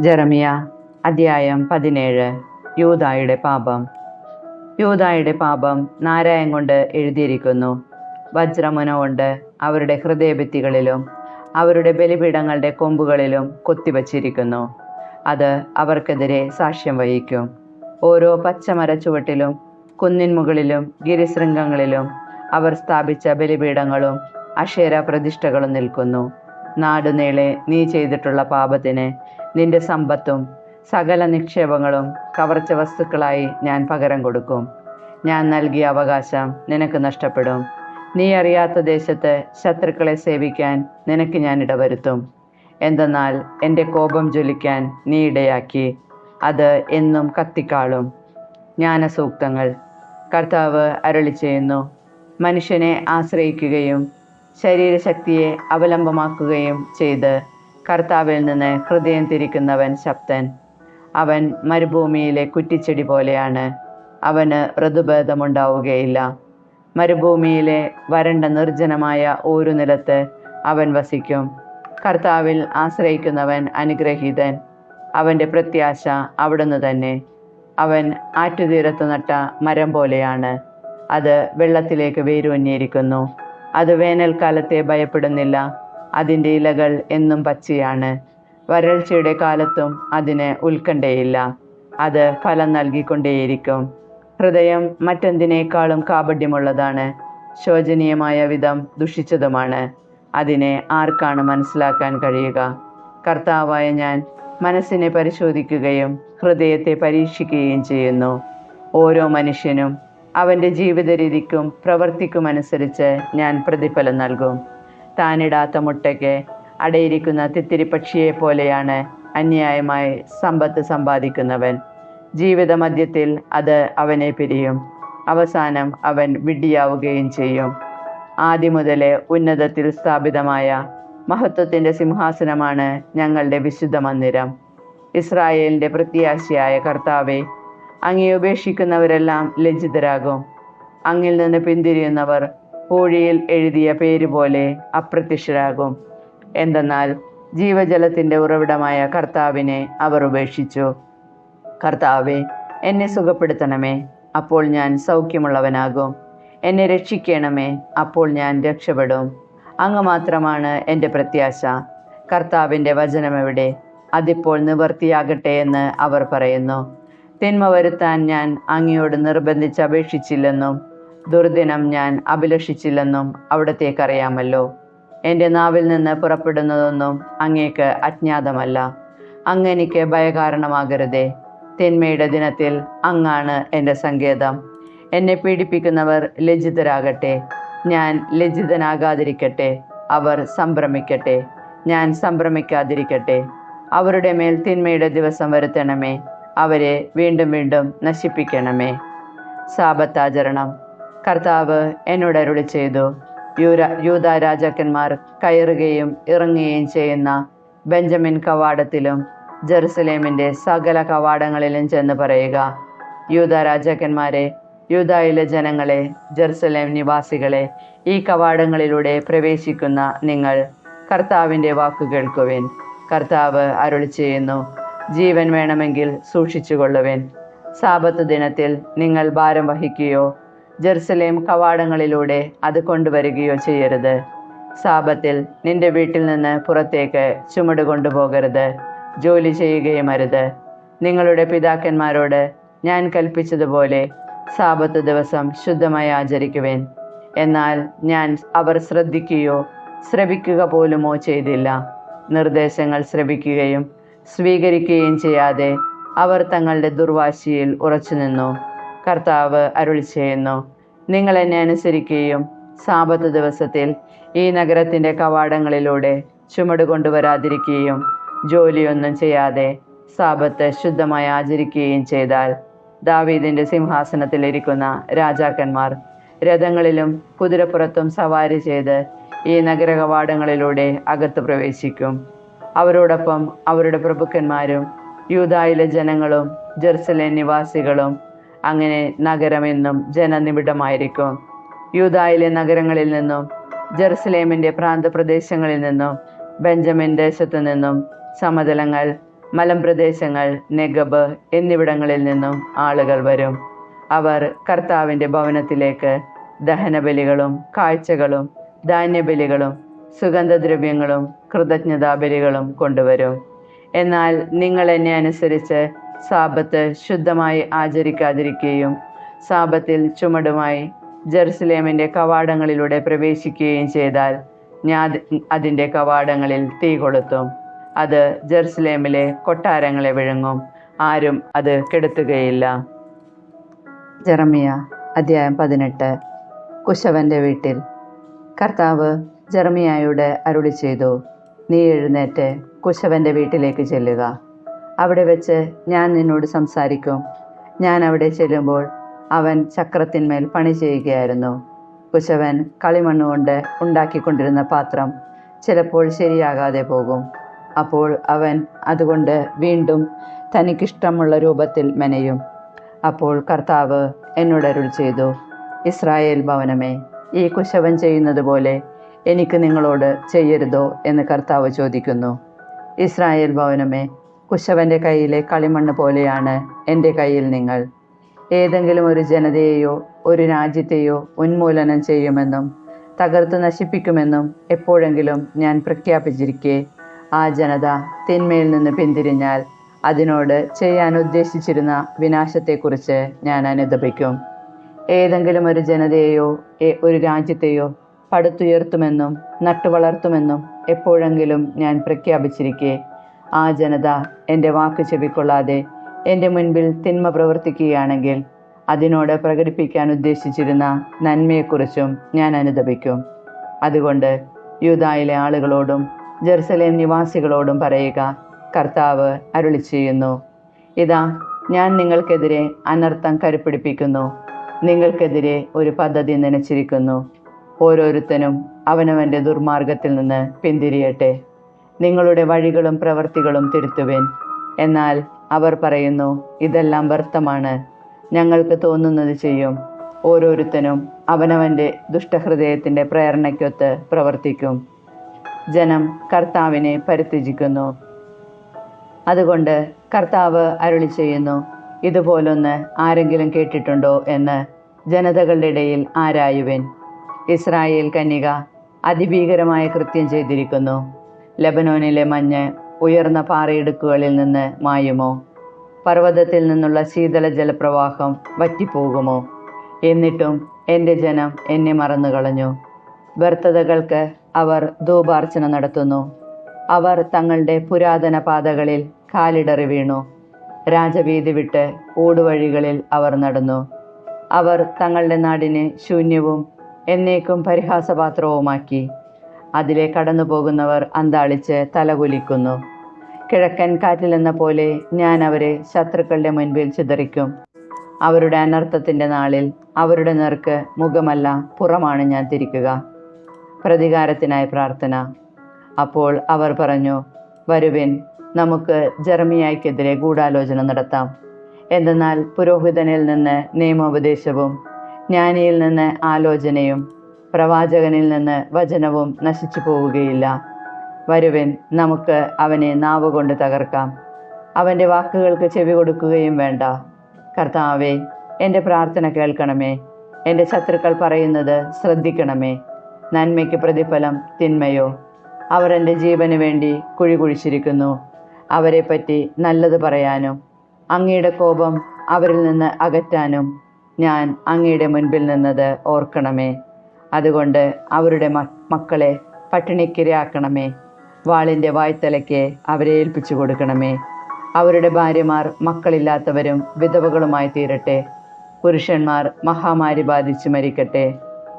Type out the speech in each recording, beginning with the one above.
ജെറമിയ അധ്യായം 17. യൂദായുടെ പാപം. യൂദായുടെ പാപം നാരായം കൊണ്ട് എഴുതിയിരിക്കുന്നു. വജ്രമുന കൊണ്ട് അവരുടെ ഹൃദയഭിത്തികളിലും അവരുടെ ബലിപീഠങ്ങളുടെ കൊമ്പുകളിലും കൊത്തിവച്ചിരിക്കുന്നു. അത് അവർക്കെതിരെ സാക്ഷ്യം വഹിക്കും. ഓരോ പച്ചമര ചുവട്ടിലും കുന്നിൻ മുകളിലും ഗിരിശൃംഗങ്ങളിലും അവർ സ്ഥാപിച്ച ബലിപീഠങ്ങളും അക്ഷേര പ്രതിഷ്ഠകളും നിൽക്കുന്നു. നാടുനീളെ നീ ചെയ്തിട്ടുള്ള പാപത്തിന് നിന്റെ സമ്പത്തും സകല നിക്ഷേപങ്ങളും കവർച്ച വസ്തുക്കളായി ഞാൻ പകരം കൊടുക്കും. ഞാൻ നൽകിയ അവകാശം നിനക്ക് നഷ്ടപ്പെടും. നീ അറിയാത്ത ദേശത്ത് ശത്രുക്കളെ സേവിക്കാൻ നിനക്ക് ഞാൻ ഇടവരുത്തും. എന്തെന്നാൽ എൻ്റെ കോപം ജ്വലിക്കാൻ നീ ഇടയാക്കി, അത് എന്നും കത്തിക്കാളും. ജ്ഞാനസൂക്തങ്ങൾ. കർത്താവ് അരുളി ചെയ്യുന്നു, മനുഷ്യനെ ആശ്രയിക്കുകയും ശരീരശക്തിയെ അവലംബമാക്കുകയും ചെയ്ത് കർത്താവിൽ നിന്ന് ഹൃദയം തിരിക്കുന്നവൻ ശക്തൻ. അവൻ മരുഭൂമിയിലെ കുറ്റിച്ചെടി പോലെയാണ്. അവന് ഋതുഭേദമുണ്ടാവുകയില്ല. മരുഭൂമിയിലെ വരണ്ട നിർജ്ജനമായ ഒരു നിലത്ത് അവൻ വസിക്കും. കർത്താവിൽ ആശ്രയിക്കുന്നവൻ അനുഗ്രഹീതൻ. അവൻ്റെ പ്രത്യാശ അവിടുന്ന് തന്നെ. അവൻ ആറ്റുതീരത്ത് നട്ട മരം പോലെയാണ്. അത് വെള്ളത്തിലേക്ക് വേരൂന്നിയിരിക്കുന്നു. അത് വേനൽക്കാലത്തെ ഭയപ്പെടുന്നില്ല. അതിൻ്റെ ഇലകൾ എന്നും പച്ചയാണ്. വരൾച്ചയുടെ കാലത്തും അതിന് ഉത്കണ്ഠയില്ല. അത് ഫലം നൽകിക്കൊണ്ടേയിരിക്കും. ഹൃദയം മറ്റെന്തിനേക്കാളും കാപഢ്യമുള്ളതാണ്, ശോചനീയമായ വിധം ദുഷിച്ചതുമാണ്. അതിനെ ആർക്കാണ് മനസ്സിലാക്കാൻ കഴിയുക? കർത്താവായ ഞാൻ മനസ്സിനെ പരിശോധിക്കുകയും ഹൃദയത്തെ പരീക്ഷിക്കുകയും ചെയ്യുന്നു. ഓരോ മനുഷ്യനും അവൻ്റെ ജീവിത രീതിക്കും പ്രവർത്തിക്കുമനുസരിച്ച് ഞാൻ പ്രതിഫലം നൽകും. താനിടാത്ത മുട്ടയ്ക്ക് അടയിരിക്കുന്ന തിത്തിരിപ്പക്ഷിയെ പോലെയാണ് അന്യായമായി സമ്പത്ത് സമ്പാദിക്കുന്നവൻ. ജീവിതമധ്യത്തിൽ അത് അവനെ പിരിയും. അവസാനം അവൻ വിഡ്ഢിയാവുകയും ചെയ്യും. ആദ്യം മുതലേ ഉന്നതത്തിൽ സ്ഥാപിതമായ മഹത്വത്തിൻ്റെ സിംഹാസനമാണ് ഞങ്ങളുടെ വിശുദ്ധ മന്ദിരം. ഇസ്രായേലിൻ്റെ പ്രത്യാശയായ കർത്താവെ, അങ്ങേ ഉപേക്ഷിക്കുന്നവരെല്ലാം ലജ്ജിതരാകും. അങ്ങിൽ നിന്ന് പിന്തിരിയുന്നവർ പൂഴിയിൽ എഴുതിയ പേരുപോലെ അപ്രത്യക്ഷരാകും. എന്തെന്നാൽ ജീവജലത്തിൻ്റെ ഉറവിടമായ കർത്താവിനെ അവർ ഉപേക്ഷിച്ചു. കർത്താവെ, എന്നെ സുഖപ്പെടുത്തണമേ, അപ്പോൾ ഞാൻ സൗഖ്യമുള്ളവനാകും. എന്നെ രക്ഷിക്കണമേ, അപ്പോൾ ഞാൻ രക്ഷപ്പെടും. അങ്ങ് മാത്രമാണ് എൻ്റെ പ്രത്യാശ. കർത്താവിൻ്റെ വചനമെവിടെ? അതിപ്പോൾ നിവർത്തിയാകട്ടെ എന്ന് അവർ പറയുന്നു. തിന്മ വരുത്താൻ ഞാൻ അങ്ങയോട് നിർബന്ധിച്ചപേക്ഷിച്ചില്ലെന്നും ദുർദിനം ഞാൻ അഭിലഷിച്ചില്ലെന്നും അവിടത്തേക്കറിയാമല്ലോ. എൻ്റെ നാവിൽ നിന്ന് പുറപ്പെടുന്നതൊന്നും അങ്ങേക്ക് അജ്ഞാതമല്ല. അങ്ങ് എനിക്ക് ഭയകാരണമാകരുതേ. തിന്മയുടെ ദിനത്തിൽ അങ്ങാണ് എൻ്റെ സങ്കേതം. എന്നെ പീഡിപ്പിക്കുന്നവർ ലജ്ജിതരാകട്ടെ. ഞാൻ ലജ്ജിതനാകാതിരിക്കട്ടെ. അവർ സംഭ്രമിക്കട്ടെ, ഞാൻ സംഭ്രമിക്കാതിരിക്കട്ടെ. അവരുടെ മേൽ തിന്മയുടെ ദിവസം വരുത്തണമേ. അവരെ വീണ്ടും വീണ്ടും നശിപ്പിക്കണമേ. സാബത്താചരണം. കർത്താവ് എന്നോട് അരുളി ചെയ്തു, യൂദാ രാജാക്കന്മാർ കയറുകയും ഇറങ്ങുകയും ചെയ്യുന്ന ബെഞ്ചമിൻ കവാടത്തിലും ജെറുസലേമിൻ്റെ സകല കവാടങ്ങളിലും ചെന്ന് പറയുക, യൂദാ രാജാക്കന്മാരെ, യൂദായിലെ ജനങ്ങളെ, ജെറുസലേം നിവാസികളെ, ഈ കവാടങ്ങളിലൂടെ പ്രവേശിക്കുന്ന നിങ്ങൾ കർത്താവിൻ്റെ വാക്കു കേൾക്കുവിൻ. കർത്താവ് അരുളി ചെയ്യുന്നു, ജീവൻ വേണമെങ്കിൽ സൂക്ഷിച്ചുകൊള്ളുവിൻ. സാബത്ത് ദിനത്തിൽ നിങ്ങൾ ഭാരം വഹിക്കുകയോ ജെറുസലേം കവാടങ്ങളിലൂടെ അത് കൊണ്ടുവരികയോ ചെയ്യരുത്. സാബത്തിൽ നിന്റെ വീട്ടിൽ നിന്ന് പുറത്തേക്ക് ചുമട് കൊണ്ടുപോകരുത്. ജോലി ചെയ്യുകയും അരുത്. നിങ്ങളുടെ പിതാക്കന്മാരോട് ഞാൻ കൽപ്പിച്ചതുപോലെ സാബത്ത് ദിവസം ശുദ്ധമായി ആചരിക്കുവിൻ. എന്നാൽ ഞാൻ അവർ ശ്രദ്ധിക്കുകയോ ശ്രവിക്കുക പോലുമോ ചെയ്തില്ല. നിർദ്ദേശങ്ങൾ ശ്രവിക്കുകയും സ്വീകരിക്കുകയും ചെയ്യാതെ അവർ തങ്ങളുടെ ദുർവാശിയിൽ ഉറച്ചുനിന്നു. കർത്താവ് അരുളി ചെയ്യുന്നു, നിങ്ങൾ എന്നെ അനുസരിക്കുകയും സാബത്ത് ദിവസത്തിൽ ഈ നഗരത്തിൻ്റെ കവാടങ്ങളിലൂടെ ചുമട് കൊണ്ടുവരാതിരിക്കുകയും ജോലിയൊന്നും ചെയ്യാതെ സാബത്ത് ശുദ്ധമായി ആചരിക്കുകയും ചെയ്താൽ ദാവീദിൻ്റെ സിംഹാസനത്തിലിരിക്കുന്ന രാജാക്കന്മാർ രഥങ്ങളിലും കുതിരപ്പുറത്തും സവാരി ചെയ്ത് ഈ നഗര കവാടങ്ങളിലൂടെ അകത്ത് പ്രവേശിക്കും. അവരോടൊപ്പം അവരുടെ പ്രഭുക്കന്മാരും യൂദായിലെ ജനങ്ങളും ജെറുസലേം നിവാസികളും. അങ്ങനെ നഗരമെന്നും ജനനിബിഡമായിരിക്കും. യൂദായിലെ നഗരങ്ങളിൽ നിന്നും ജെറുസലേമിൻ്റെ പ്രാന്തപ്രദേശങ്ങളിൽ നിന്നും ബെഞ്ചമിൻ ദേശത്തു നിന്നും സമതലങ്ങൾ മലമ്പ്രദേശങ്ങൾ, നെഗബ് എന്നിവിടങ്ങളിൽ നിന്നും ആളുകൾ വരും. അവർ കർത്താവിൻ്റെ ഭവനത്തിലേക്ക് ദഹനബലികളും കാഴ്ചകളും ധാന്യബലികളും സുഗന്ധദ്രവ്യങ്ങളും കൃതജ്ഞതാബലികളും കൊണ്ടുവരും. എന്നാൽ നിങ്ങൾ എന്നെ അനുസരിച്ച് സാബത്ത് ശുദ്ധമായി ആചരിക്കാതിരിക്കുകയും സാബത്തിൽ ചുമടുമായി ജെറുസലേമിൻ്റെ കവാടങ്ങളിലൂടെ പ്രവേശിക്കുകയും ചെയ്താൽ ഞാൻ അതിൻ്റെ കവാടങ്ങളിൽ തീ കൊളുത്തും. അത് ജെറുസലേമിലെ കൊട്ടാരങ്ങളെ വിഴുങ്ങും. ആരും അത് കെടുത്തുകയില്ല. ജെറമിയ അധ്യായം 18. കുശവൻ്റെ വീട്ടിൽ. കർത്താവ് ജെറമിയായോട് അരുളി ചെയ്തു, നീ എഴുന്നേറ്റ് കുശവൻ്റെ വീട്ടിലേക്ക് ചെല്ലുക. അവിടെ വെച്ച് ഞാൻ നിന്നോട് സംസാരിക്കും. ഞാൻ അവിടെ ചെല്ലുമ്പോൾ അവൻ ചക്രത്തിന്മേൽ പണി ചെയ്യുകയായിരുന്നു. കുശവൻ കളിമണ്ണുകൊണ്ട് ഉണ്ടാക്കിക്കൊണ്ടിരുന്ന പാത്രം ചിലപ്പോൾ ശരിയാകാതെ പോകും. അപ്പോൾ അവൻ അതുകൊണ്ട് വീണ്ടും തനിക്കിഷ്ടമുള്ള രൂപത്തിൽ മെനയും. അപ്പോൾ കർത്താവ് എന്നോട് അരുളി ചെയ്തു, ഇസ്രായേൽ ഭവനമേ, ഈ കുശവൻ ചെയ്യുന്നത് പോലെ എനിക്ക് നിങ്ങളോട് ചെയ്യരുതോ എന്ന് കർത്താവ് ചോദിക്കുന്നു. ഇസ്രായേൽ ഭവനമേ, കുശവൻ്റെ കയ്യിലെ കളിമണ്ണ് പോലെയാണ് എൻ്റെ കയ്യിൽ നിങ്ങൾ. ഏതെങ്കിലും ഒരു ജനതയെയോ ഒരു രാജ്യത്തെയോ ഉന്മൂലനം ചെയ്യുമെന്നും തകർത്ത് നശിപ്പിക്കുമെന്നും എപ്പോഴെങ്കിലും ഞാൻ പ്രഖ്യാപിച്ചിരിക്കെ ആ ജനത തിന്മയിൽ നിന്ന് പിന്തിരിഞ്ഞാൽ അതിനോട് ചെയ്യാൻ ഉദ്ദേശിച്ചിരുന്ന വിനാശത്തെക്കുറിച്ച് ഞാൻ അനുതപിക്കും. ഏതെങ്കിലും ഒരു ജനതയെയോ ഒരു രാജ്യത്തെയോ പടുത്തുയർത്തുമെന്നും നട്ടുവളർത്തുമെന്നും എപ്പോഴെങ്കിലും ഞാൻ പ്രഖ്യാപിച്ചിരിക്കെ ആ ജനത എൻ്റെ വാക്ക് ചെവിക്കൊള്ളാതെ എൻ്റെ മുൻപിൽ തിന്മ പ്രവർത്തിക്കുകയാണെങ്കിൽ അതിനോട് പ്രകടിപ്പിക്കാൻ ഉദ്ദേശിച്ചിരുന്ന നന്മയെക്കുറിച്ചും ഞാൻ അനുതപിക്കും. അതുകൊണ്ട് യൂദായിലെ ആളുകളോടും ജെറുസലേം നിവാസികളോടും പറയുക, കർത്താവ് അരുളി ചെയ്യുന്നു, ഇതാ ഞാൻ നിങ്ങൾക്കെതിരെ അനർത്ഥം കരുപ്പിടിപ്പിക്കുന്നു. നിങ്ങൾക്കെതിരെ ഒരു പദ്ധതി നനച്ചിരിക്കുന്നു. ഓരോരുത്തനും അവനവൻ്റെ ദുർമാർഗത്തിൽ നിന്ന് പിന്തിരിയട്ടെ. നിങ്ങളുടെ വഴികളും പ്രവൃത്തികളും തിരുത്തുവിൻ. എന്നാൽ അവർ പറയുന്നു, ഇതെല്ലാം വ്യർത്ഥമാണ്, ഞങ്ങൾക്ക് തോന്നുന്നത് ചെയ്യും. ഓരോരുത്തനും അവനവൻ്റെ ദുഷ്ടഹൃദയത്തിൻ്റെ പ്രേരണയ്ക്കൊത്ത് പ്രവർത്തിക്കും. ജനം കർത്താവിനെ പരിത്യജിക്കുന്നു. അതുകൊണ്ട് കർത്താവ് അരുളി ചെയ്യുന്നു, ഇതുപോലൊന്ന് ആരെങ്കിലും കേട്ടിട്ടുണ്ടോ എന്ന് ജനതകളുടെ ഇടയിൽ ആരായുവിൻ. ഇസ്രായേൽ കന്യക അതിഭീകരമായ കൃത്യം ചെയ്തിരിക്കുന്നു. ലെബനോനിലെ മഞ്ഞ് ഉയർന്ന പാറയിടുക്കുകളിൽ നിന്ന് മായുമോ? പർവ്വതത്തിൽ നിന്നുള്ള ശീതള ജലപ്രവാഹം വറ്റിപ്പോകുമോ? എന്നിട്ടും എൻ്റെ ജനം എന്നെ മറന്നുകളഞ്ഞു. വ്യർത്ഥതകൾക്ക് അവർ ധൂപാർച്ചന നടത്തുന്നു. അവർ തങ്ങളുടെ പുരാതന പാതകളിൽ കാലിടറി വീണു. രാജവീതി വിട്ട് ഊടുവഴികളിൽ അവർ നടന്നു. അവർ തങ്ങളുടെ നാടിനെ ശൂന്യവും എന്നേക്കും പരിഹാസപാത്രവുമാക്കി. അതിലെ കടന്നു പോകുന്നവർ അന്താളിച്ച് തലകുലിക്കുന്നു. കിഴക്കൻ കാറ്റിലെന്ന പോലെ ഞാൻ അവരെ ശത്രുക്കളുടെ മുൻപിൽ ചിതറിക്കും. അവരുടെ അനർത്ഥത്തിൻ്റെ നാളിൽ അവരുടെ നേർക്ക് മുഖമല്ല പുറമാണ് ഞാൻ തിരിക്കുക. പ്രതികാരത്തിനായി പ്രാർത്ഥന. അപ്പോൾ അവർ പറഞ്ഞു, വരുവിൻ, നമുക്ക് ജെറമിയായ്ക്കെതിരെ ഗൂഢാലോചന നടത്താം. എന്തെന്നാൽ പുരോഹിതനിൽ നിന്ന് നിയമോപദേശവും ജ്ഞാനിയിൽ നിന്ന് ആലോചനയും പ്രവാചകനിൽ നിന്ന് വചനവും നശിച്ചു പോവുകയില്ല. വരുവിൻ, നമുക്ക് അവനെ നാവുകൊണ്ട് തകർക്കാം. അവൻ്റെ വാക്കുകൾക്ക് ചെവി കൊടുക്കുകയും വേണ്ട. കർത്താവേ, എൻ്റെ പ്രാർത്ഥന കേൾക്കണമേ. എൻ്റെ ശത്രുക്കൾ പറയുന്നത് ശ്രദ്ധിക്കണമേ. നന്മയ്ക്ക് പ്രതിഫലം തിന്മയോ? അവർ എൻ്റെ ജീവന് വേണ്ടി കുഴി കുഴിച്ചിരിക്കുന്നു. അവരെപ്പറ്റി നല്ലത് പറയാനും അങ്ങയുടെ കോപം അവരിൽ നിന്ന് അകറ്റാനും ഞാൻ അങ്ങയുടെ മുൻപിൽ നിന്നത് ഓർക്കണമേ. അതുകൊണ്ട് അവരുടെ മക്കളെ പട്ടിണിക്കിരയാക്കണമേ. വാളിൻ്റെ വായ്ത്തലയ്ക്ക് അവരെ ഏൽപ്പിച്ചു കൊടുക്കണമേ. അവരുടെ ഭാര്യമാർ മക്കളില്ലാത്തവരും വിധവകളുമായി തീരട്ടെ. പുരുഷന്മാർ മഹാമാരി ബാധിച്ച് മരിക്കട്ടെ.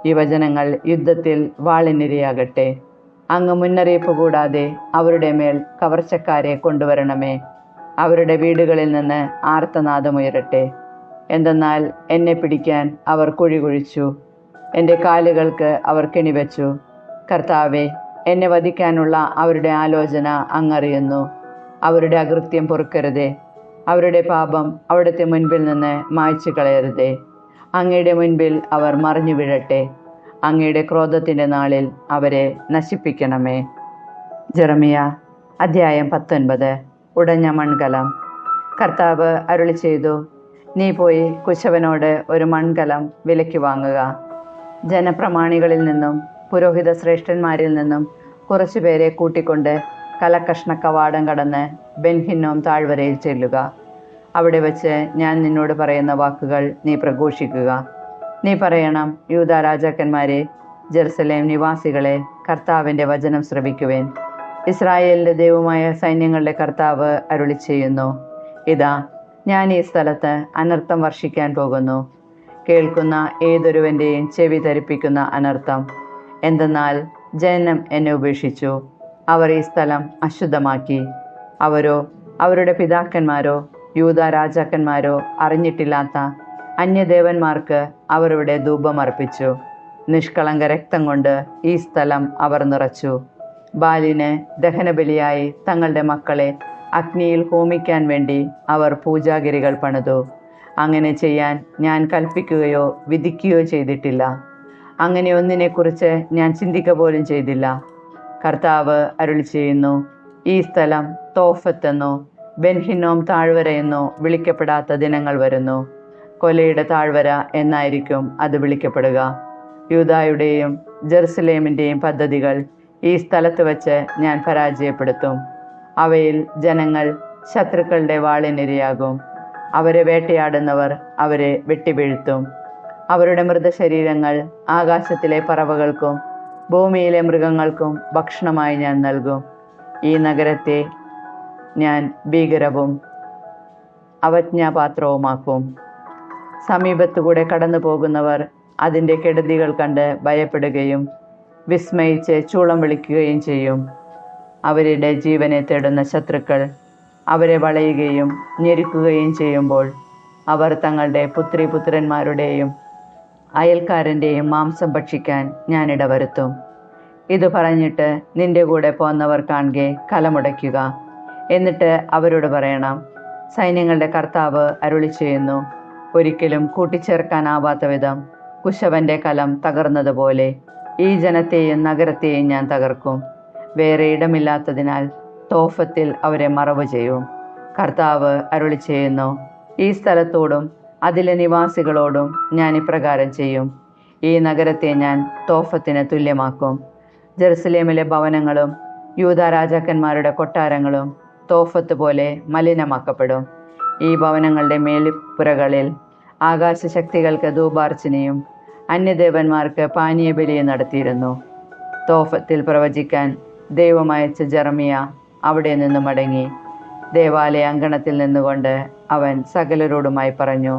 യുവജനങ്ങൾ യുദ്ധത്തിൽ വാളിനിരയാകട്ടെ. അങ്ങ് മുന്നറിയിപ്പ് കൂടാതെ അവരുടെ മേൽ കവർച്ചക്കാരെ കൊണ്ടുവരണമേ. അവരുടെ വീടുകളിൽ നിന്ന് ആർത്തനാദമുയരട്ടെ. എന്തെന്നാൽ എന്നെ പിടിക്കാൻ അവർ കുഴി കുഴിച്ചു, എൻ്റെ കാലുകൾക്ക് അവർ കെണിവെച്ചു. കർത്താവെ, എന്നെ വധിക്കാനുള്ള അവരുടെ ആലോചന അങ്ങറിയുന്നു. അവരുടെ അകൃത്യം പൊറുക്കരുതേ. അവരുടെ പാപം അവിടുത്തെ മുൻപിൽ നിന്ന് മായ്ച്ചു കളയരുതേ. അങ്ങയുടെ മുൻപിൽ അവർ മറിഞ്ഞു വീഴട്ടെ. അങ്ങയുടെ ക്രോധത്തിൻ്റെ നാളിൽ അവരെ നശിപ്പിക്കണമേ. ജെറമിയ അധ്യായം 19. ഉടഞ്ഞ മൺകലം. കർത്താവ് അരുളി ചെയ്തു, നീ പോയി കുശവനോട് ഒരു മൺകലം വിലയ്ക്ക് വാങ്ങുക. ജനപ്രമാണികളിൽ നിന്നും പുരോഹിത ശ്രേഷ്ഠന്മാരിൽ നിന്നും കുറച്ചുപേരെ കൂട്ടിക്കൊണ്ട് കലക്കഷ്ണ കവാടം കടന്ന് ബെൻഹിന്നോം താഴ്വരയിൽ ചെല്ലുക. അവിടെ വച്ച് ഞാൻ നിന്നോട് പറയുന്ന വാക്കുകൾ നീ പ്രഘോഷിക്കുക. നീ പറയണം, യൂദാ രാജാക്കന്മാരെ, ജെറുസലേം നിവാസികളെ, കർത്താവിൻ്റെ വചനം ശ്രവിക്കുവേൻ. ഇസ്രായേലിൻ്റെ ദൈവമായ സൈന്യങ്ങളുടെ കർത്താവ് അരുളി ചെയ്യുന്നു, ഇതാ, ഞാൻ ഈ സ്ഥലത്ത് അനർത്ഥം വർഷിക്കാൻ പോകുന്നു. കേൾക്കുന്ന ഏതൊരുവൻ്റെയും ചെവി ധരിപ്പിക്കുന്ന അനർത്ഥം. എന്തെന്നാൽ ജനം എന്നെ ഉപേക്ഷിച്ചു, അവർ ഈ സ്ഥലം അശുദ്ധമാക്കി. അവരോ അവരുടെ പിതാക്കന്മാരോ യൂദാ രാജാക്കന്മാരോ അറിഞ്ഞിട്ടില്ലാത്ത അന്യദേവന്മാർക്ക് അവരുടെ ധൂപമർപ്പിച്ചു. നിഷ്കളങ്ക രക്തം കൊണ്ട് ഈ സ്ഥലം അവർ നിറച്ചു. ബാലിന് ദഹനബലിയായി തങ്ങളുടെ മക്കളെ അഗ്നിയിൽ ഹോമിക്കാൻ വേണ്ടി അവർ പൂജാഗിരികൾ പണിതു. അങ്ങനെ ചെയ്യാൻ ഞാൻ കൽപ്പിക്കുകയോ വിധിക്കുകയോ ചെയ്തിട്ടില്ല. അങ്ങനെ ഒന്നിനെക്കുറിച്ച് ഞാൻ ചിന്തിക്കുക പോലും ചെയ്തില്ല. കർത്താവ് അരുളി ചെയ്യുന്നു, ഈ സ്ഥലം തോഫത്തെന്നോ ബെൻഹിന്നോം താഴ്വര എന്നോ വിളിക്കപ്പെടാത്ത ദിനങ്ങൾ വരുന്നു. കൊലയുടെ താഴ്വര എന്നായിരിക്കും അത് വിളിക്കപ്പെടുക. യൂദായുടെയും ജെറുസലേമിൻ്റെയും പദ്ധതികൾ ഈ സ്ഥലത്ത് വച്ച് ഞാൻ പരാജയപ്പെടുത്തും. അവയിൽ ജനങ്ങൾ ശത്രുക്കളുടെ വാളിനിരയാകും. അവരെ വേട്ടയാടുന്നവർ അവരെ വെട്ടിവീഴ്ത്തും. അവരുടെ മൃതശരീരങ്ങൾ ആകാശത്തിലെ പറവകൾക്കും ഭൂമിയിലെ മൃഗങ്ങൾക്കും ഭക്ഷണമായി ഞാൻ നൽകും. ഈ നഗരത്തെ ഞാൻ ഭീകരവും അവജ്ഞാപാത്രവുമാക്കും. സമീപത്തുകൂടെ കടന്നു പോകുന്നവർ അതിൻ്റെ കെടുതികൾ കണ്ട് ഭയപ്പെടുകയും വിസ്മയിച്ച് ചൂളം വിളിക്കുകയും ചെയ്യും. അവരുടെ ജീവനെ തേടുന്ന ശത്രുക്കൾ അവരെ വളയുകയും ഞെരുക്കുകയും ചെയ്യുമ്പോൾ അവർ തങ്ങളുടെ പുത്രിപുത്രന്മാരുടെയും അയൽക്കാരൻ്റെയും മാംസം ഭക്ഷിക്കാൻ ഞാൻ ഇടവരുത്തും. ഇത് പറഞ്ഞിട്ട് നിന്റെ കൂടെ പോന്നവർ കാണുകെ കലമുടയ്ക്കുക. എന്നിട്ട് അവരോട് പറയണം, സൈന്യങ്ങളുടെ കർത്താവ് അരുളി ചെയ്യുന്നു, ഒരിക്കലും കൂട്ടിച്ചേർക്കാനാവാത്ത വിധം കുശവൻ്റെ കലം തകർന്നതുപോലെ ഈ ജനത്തെയും നഗരത്തെയും ഞാൻ തകർക്കും. വേറെ ഇടമില്ലാത്തതിനാൽ തോഫത്തിൽ അവരെ മറവ് ചെയ്യും. കർത്താവ് അരുളി ചെയ്യുന്നു, ഈ സ്ഥലത്തോടും അതിലെ നിവാസികളോടും ഞാൻ ഇപ്രകാരം ചെയ്യും. ഈ നഗരത്തെ ഞാൻ തോഫത്തിന് തുല്യമാക്കും. ജെറുസലേമിലെ ഭവനങ്ങളും യൂദാ രാജാക്കന്മാരുടെ കൊട്ടാരങ്ങളും തോഫത്ത് പോലെ മലിനമാക്കപ്പെടും. ഈ ഭവനങ്ങളുടെ മേൽപ്പുരകളിൽ ആകാശശക്തികൾക്ക് ധൂപാർച്ചനയും അന്യദേവന്മാർക്ക് പാനീയബലിയും നടത്തിയിരുന്നു. തോഫത്തിൽ പ്രവചിക്കാൻ ദൈവമയച്ച ജെറമിയ അവിടെ നിന്ന് മടങ്ങി. ദേവാലയ അങ്കണത്തിൽ നിന്നുകൊണ്ട് അവൻ സകലരോടുമായി പറഞ്ഞു,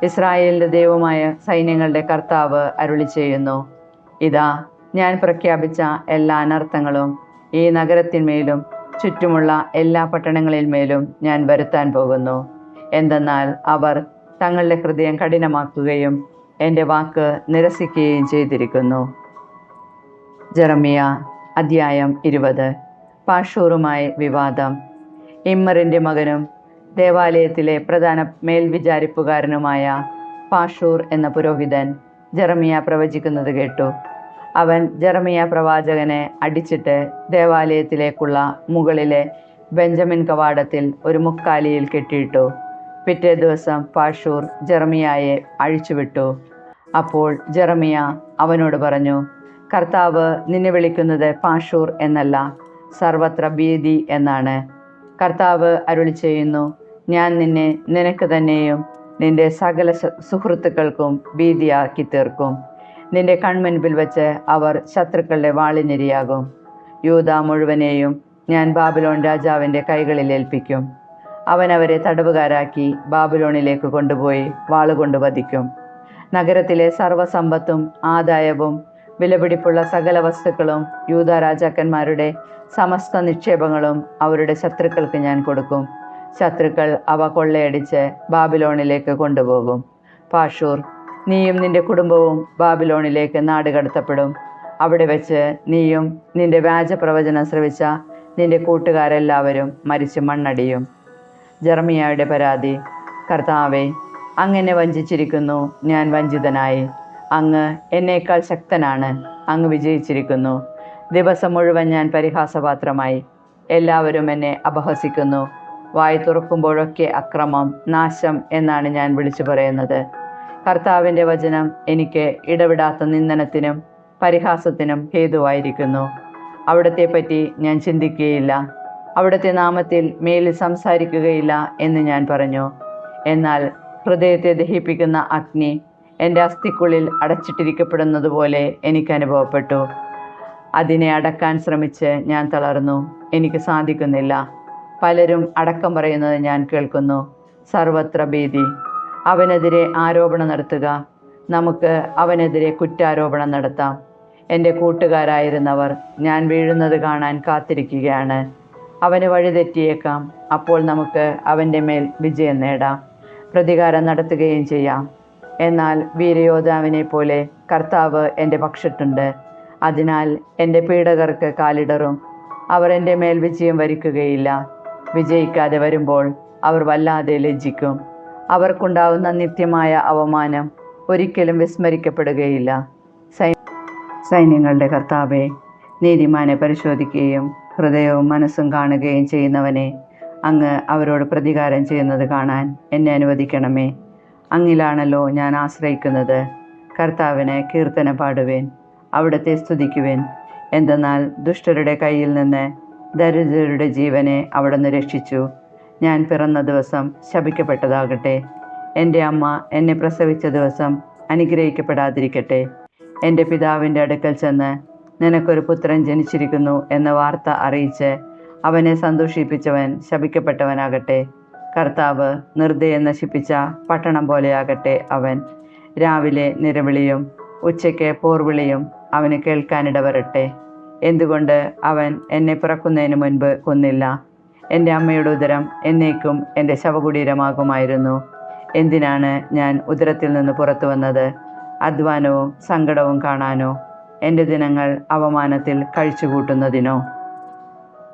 ഇസ്രായേലിൻ്റെ ദൈവമായ സൈന്യങ്ങളുടെ കർത്താവ് അരുളി ചെയ്യുന്നു, ഇതാ, ഞാൻ പ്രഖ്യാപിച്ച എല്ലാ അനർത്ഥങ്ങളും ഈ നഗരത്തിന്മേലും ചുറ്റുമുള്ള എല്ലാ പട്ടണങ്ങളിന്മേലും ഞാൻ വരുത്താൻ പോകുന്നു. എന്തെന്നാൽ അവർ തങ്ങളുടെ ഹൃദയം കഠിനമാക്കുകയും എൻ്റെ വാക്ക് നിരസിക്കുകയും ചെയ്തിരിക്കുന്നു. ജെറമിയ അധ്യായം 20. പാഷൂറുമായി വിവാദം. ഇമ്മറിൻ്റെ മകനും ദേവാലയത്തിലെ പ്രധാന മേൽവിചാരിപ്പുകാരനുമായ പാഷൂർ എന്ന പുരോഹിതൻ ജെറമിയ പ്രവചിക്കുന്നത് കേട്ടു. അവൻ ജെറമിയ പ്രവാചകനെ അടിച്ചിട്ട് ദേവാലയത്തിലേക്കുള്ള മുകളിലെ ബെഞ്ചമിൻ കവാടത്തിൽ ഒരു മുക്കാലിയിൽ കെട്ടിയിട്ടു. പിറ്റേ ദിവസം പാഷൂർ ജെറമിയായെ അഴിച്ചുവിട്ടു. അപ്പോൾ ജെറമിയ അവനോട് പറഞ്ഞു, കർത്താവ് നിന്നെ വിളിക്കുന്നത് പാഷൂർ എന്നല്ല, സർവത്ര ഭീതി എന്നാണ്. കർത്താവ് അരുളി ചെയ്യുന്നു, ഞാൻ നിന്നെ നിനക്ക് തന്നെയും നിന്റെ സകല സുഹൃത്തുക്കൾക്കും ഭീതിയാക്കി തീർക്കും. നിന്റെ കൺമുൻപിൽ വെച്ച് അവർ ശത്രുക്കളുടെ വാളിനിരയാകും. യൂദാ മുഴുവനെയും ഞാൻ ബാബിലോൺ രാജാവിൻ്റെ കൈകളിൽ ഏൽപ്പിക്കും. അവൻ അവരെ തടവുകാരാക്കി ബാബിലോണിലേക്ക് കൊണ്ടുപോയി വാളുകൊണ്ട് വധിക്കും. നഗരത്തിലെ സർവ്വസമ്പത്തും ആദായവും വിലപിടിപ്പുള്ള സകല വസ്തുക്കളും യൂദാ രാജാക്കന്മാരുടെ സമസ്ത നിക്ഷേപങ്ങളും അവരുടെ ശത്രുക്കൾക്ക് ഞാൻ കൊടുക്കും. ശത്രുക്കൾ അവ കൊള്ളയടിച്ച് ബാബിലോണിലേക്ക് കൊണ്ടുപോകും. പാഷൂർ, നീയും നിന്റെ കുടുംബവും ബാബിലോണിലേക്ക് നാടുകടത്തപ്പെടും. അവിടെ വെച്ച് നീയും നിന്റെ വ്യാജപ്രവചനം ശ്രവിച്ച നിന്റെ കൂട്ടുകാരെല്ലാവരും മരിച്ച് മണ്ണടിയും. ജെറമിയായുടെ പരാതി. കർത്താവേ, അങ്ങ് വഞ്ചിച്ചിരിക്കുന്നു, ഞാൻ വഞ്ചിതനായി. അങ്ങ് എന്നേക്കാൾ ശക്തനാണ്, അങ്ങ് വിജയിച്ചിരിക്കുന്നു. ദിവസം മുഴുവൻ ഞാൻ പരിഹാസപാത്രമായി. എല്ലാവരും എന്നെ അപഹസിക്കുന്നു. വായി തുറക്കുമ്പോഴൊക്കെ അക്രമം, നാശം എന്നാണ് ഞാൻ വിളിച്ചു പറയുന്നത്. കർത്താവിൻ്റെ വചനം എനിക്ക് ഇടവിടാത്ത നിന്ദനത്തിനും പരിഹാസത്തിനും ഹേതുവായിരിക്കുന്നു. അവിടുത്തെ പറ്റി ഞാൻ ചിന്തിക്കുകയില്ല, അവിടുത്തെ നാമത്തിൽ മേലിൽ സംസാരിക്കുകയില്ല എന്ന് ഞാൻ പറഞ്ഞു. എന്നാൽ ഹൃദയത്തെ ദഹിപ്പിക്കുന്ന അഗ്നി എൻ്റെ അസ്ഥിക്കുള്ളിൽ അടച്ചിട്ടിരിക്കപ്പെടുന്നത് പോലെ എനിക്ക് അനുഭവപ്പെട്ടു. അതിനെ അടക്കാൻ ശ്രമിച്ച് ഞാൻ തളർന്നു. എനിക്ക് സാധിക്കുന്നില്ല. പലരും അടക്കം പറയുന്നത് ഞാൻ കേൾക്കുന്നു. സർവത്ര ഭീതി. അവനെതിരെ ആരോപണം നടത്തുക. നമുക്ക് അവനെതിരെ കുറ്റാരോപണം നടത്താം. എൻ്റെ കൂട്ടുകാരായിരുന്നവർ ഞാൻ വീഴുന്നത് കാണാൻ കാത്തിരിക്കുകയാണ്. അവന് വഴിതെറ്റിയേക്കാം. അപ്പോൾ നമുക്ക് അവൻ്റെ മേൽ വിജയം നേടാം, പ്രതികാരം നടത്തുകയും ചെയ്യാം. എന്നാൽ വീരയോദ്ധാവിനെ പോലെ കർത്താവ് എൻ്റെ പക്ഷത്തുണ്ട്. അതിനാൽ എൻ്റെ പീഡകർക്ക് കാലിടറും. അവർ എൻ്റെ മേൽ വിജയം വരിക്കുകയില്ല. വിജയിക്കാതെ വരുമ്പോൾ അവർ വല്ലാതെ ലജ്ജിക്കും. അവർക്കുണ്ടാവുന്ന നിത്യമായ അവമാനം ഒരിക്കലും വിസ്മരിക്കപ്പെടുകയില്ല. സൈന്യങ്ങളുടെ കർത്താവേ, നീതിമാനെ പരിശോധിക്കുകയും ഹൃദയവും മനസ്സും കാണുകയും ചെയ്യുന്നവനെ, അങ്ങ് അവരോട് പ്രതികാരം ചെയ്യുന്നത് കാണാൻ എന്നെ അനുവദിക്കണമേ. അങ്ങിലാണല്ലോ ഞാൻ ആശ്രയിക്കുന്നത്. കർത്താവിന് കീർത്തനം പാടുവേൻ, അവിടുത്തെ സ്തുതിക്കുവേൻ. എന്തെന്നാൽ ദുഷ്ടരുടെ കയ്യിൽ നിന്ന് ദരിദ്രരുടെ ജീവനെ അവിടുന്ന് രക്ഷിച്ചു. ഞാൻ പിറന്ന ദിവസം ശപിക്കപ്പെട്ടതാകട്ടെ. എൻ്റെ അമ്മ എന്നെ പ്രസവിച്ച ദിവസം അനുഗ്രഹിക്കപ്പെടാതിരിക്കട്ടെ. എൻ്റെ പിതാവിൻ്റെ അടുക്കൽ ചെന്ന് നിനക്കൊരു പുത്രൻ ജനിച്ചിരിക്കുന്നു എന്ന വാർത്ത അറിയിച്ച് അവനെ സന്തോഷിപ്പിച്ചവൻ ശപിക്കപ്പെട്ടവനാകട്ടെ. കർത്താവ് നിർദ്ദയം നശിപ്പിച്ച പട്ടണം പോലെയാകട്ടെ അവൻ. രാവിലെ നിലവിളിയും ഉച്ചയ്ക്ക് പോർവിളിയും അവന് കേൾക്കാനിടവരട്ടെ. എന്തുകൊണ്ട് അവൻ എന്നെ പിറക്കുന്നതിന് മുൻപ് കൊന്നില്ല? എൻ്റെ അമ്മയുടെ ഉദരം എന്നേക്കും എൻ്റെ ശവകുടീരമാകുമായിരുന്നു. എന്തിനാണ് ഞാൻ ഉദരത്തിൽ നിന്ന് പുറത്തു വന്നത്? അധ്വാനവും സങ്കടവും കാണാനോ? എൻ്റെ ദിനങ്ങൾ അവമാനത്തിൽ കഴിച്ചുകൂട്ടുന്നതിനോ?